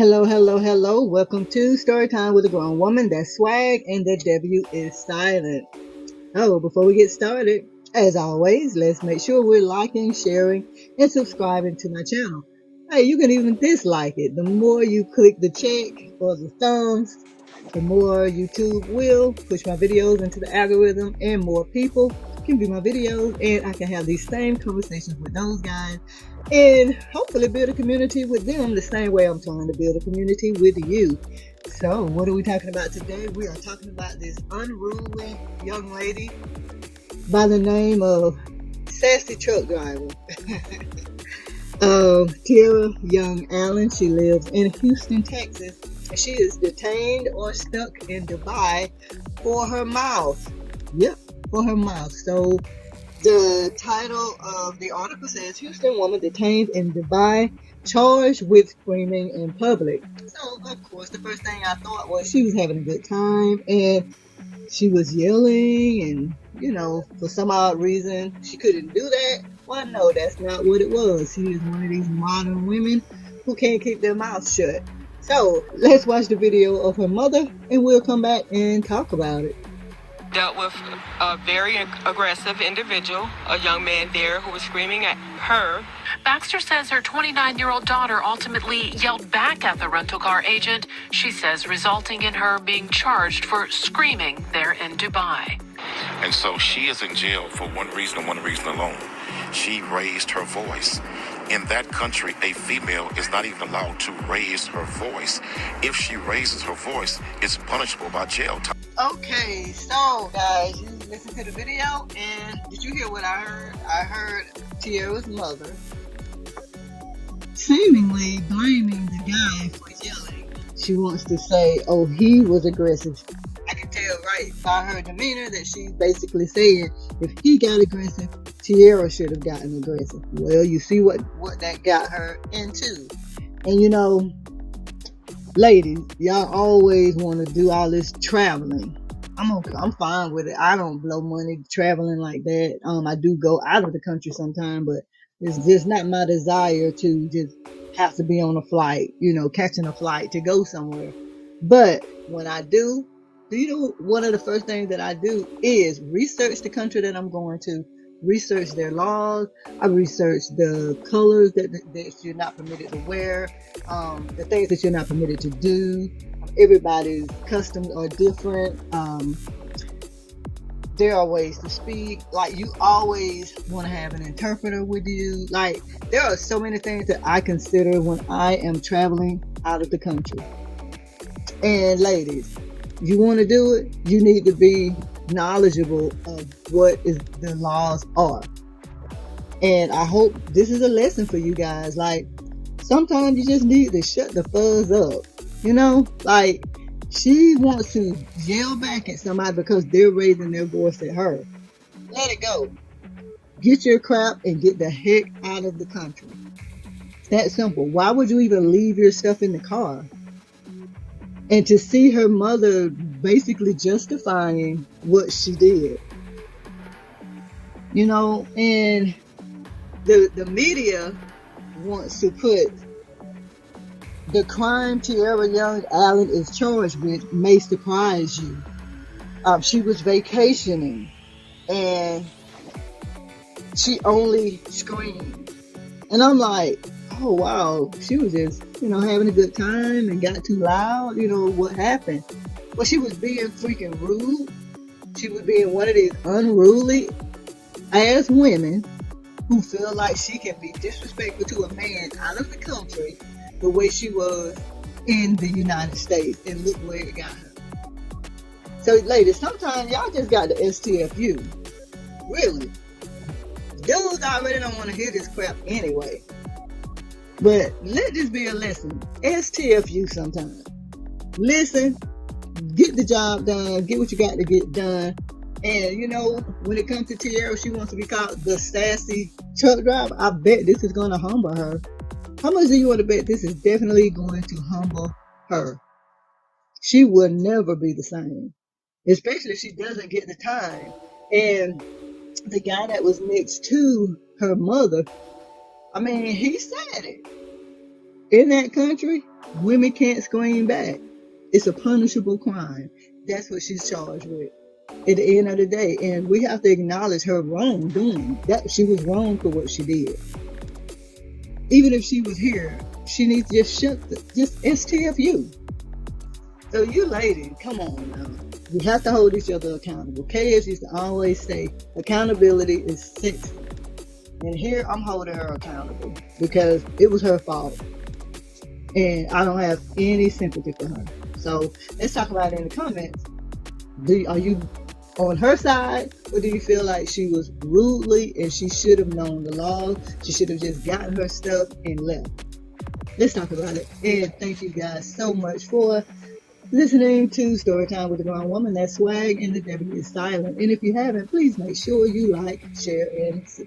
Hello, hello, hello. Welcome to Story Time with a Grown Woman. That's swag and the W is silent. Oh, before we get started, as always, let's make sure we're liking, sharing, and subscribing to my channel. Hey, you can even dislike it. The more you click the check or the thumbs, the more YouTube will push my videos into the algorithm and more people can view my videos and I can have these same conversations with those guys and hopefully build a community with them the same way I'm trying to build a community with you. So what are we talking about today? We are talking about this unruly young lady by the name of Sassy Truck Driver. Tierra Young Allen. She lives in Houston, Texas. She is detained or stuck in Dubai for her mouth. Yep, for her mouth. So the title of the article says Houston woman detained in Dubai charged with screaming in public. So of course the first thing I thought was she was having a good time and she was yelling and for some odd reason she couldn't do that. Well, no, that's not what it was. She is one of these modern women who can't keep their mouth shut. So let's watch the video of her mother and we'll come back and talk about it. Dealt with a very aggressive individual, a young man there who was screaming at her. Baxter says her 29-year-old daughter ultimately yelled back at the rental car agent, she says resulting in her being charged for screaming there in Dubai. And so she is in jail for one reason and one reason alone. She raised her voice. In that country, a female is not even allowed to raise her voice. If she raises her voice, it's punishable by jail time. Okay, so guys, you listened to the video and did you hear what I heard? I heard Tierra's mother seemingly blaming the guy for yelling. She wants to say, oh, he was aggressive. I can tell right by her demeanor that she's basically saying if he got aggressive, Tierra should have gotten aggressive. Well, you see what that got her into. And ladies, y'all always want to do all this traveling. I'm fine with it. I don't blow money traveling like that. I do go out of the country sometime, but it's just not my desire to just have to be on a flight, catching a flight to go somewhere. But when I do, one of the first things that I do is research the country that I'm going to, research their laws. I research the colors that you're not permitted to wear, the things that you're not permitted to do. Everybody's customs are different. There are ways to speak. Like, you always want to have an interpreter with you. Like, there are so many things that I consider when I am traveling out of the country. And ladies, you want to do it, you need to be knowledgeable of what the laws are. And I hope this is a lesson for you guys. Like, sometimes you just need to shut the fuzz up. Like, she wants to yell back at somebody because they're raising their voice at her. Let it go. Get your crap and get the heck out of the country. It's that simple. Why would you even leave your stuff in the car? And to see her mother basically justifying what she did. And the media wants to put the crime Tierra Young Allen is charged with may surprise you. She was vacationing and she only screamed. And I'm like, oh wow, she was just, having a good time and got too loud. What happened? Well, she was being freaking rude. She was being one of these unruly ass women who feel like she can be disrespectful to a man out of the country the way she was in the United States, and look where it got her. So ladies, sometimes y'all just got to STFU. Really. Dudes already don't want to hear this crap anyway. But let this be a lesson. STFU sometimes. Listen, get the job done, get what you got to get done. And when it comes to Tierra, she wants to be called the sassy truck driver. I bet this is going to humble her. How much do you want to bet this is definitely going to humble her? She will never be the same, especially if she doesn't get the time. And the guy that was next to her mother, he said it. In that country, women can't scream back. It's a punishable crime. That's what she's charged with at the end of the day. And we have to acknowledge her wrongdoing. That she was wrong for what she did. Even if she was here, she needs to just STFU. So you ladies, come on now. We have to hold each other accountable. KS used to always say, accountability is sexy. And here I'm holding her accountable because it was her fault. And I don't have any sympathy for her. So let's talk about it in the comments. Are you on her side, or do you feel like she was rudely and she should have known the law? She should have just gotten her stuff and left. Let's talk about it. And thank you guys so much for listening to Storytime with a Grown Woman. That's Swag, and the W is silent. And if you haven't, please make sure you like, share, and subscribe.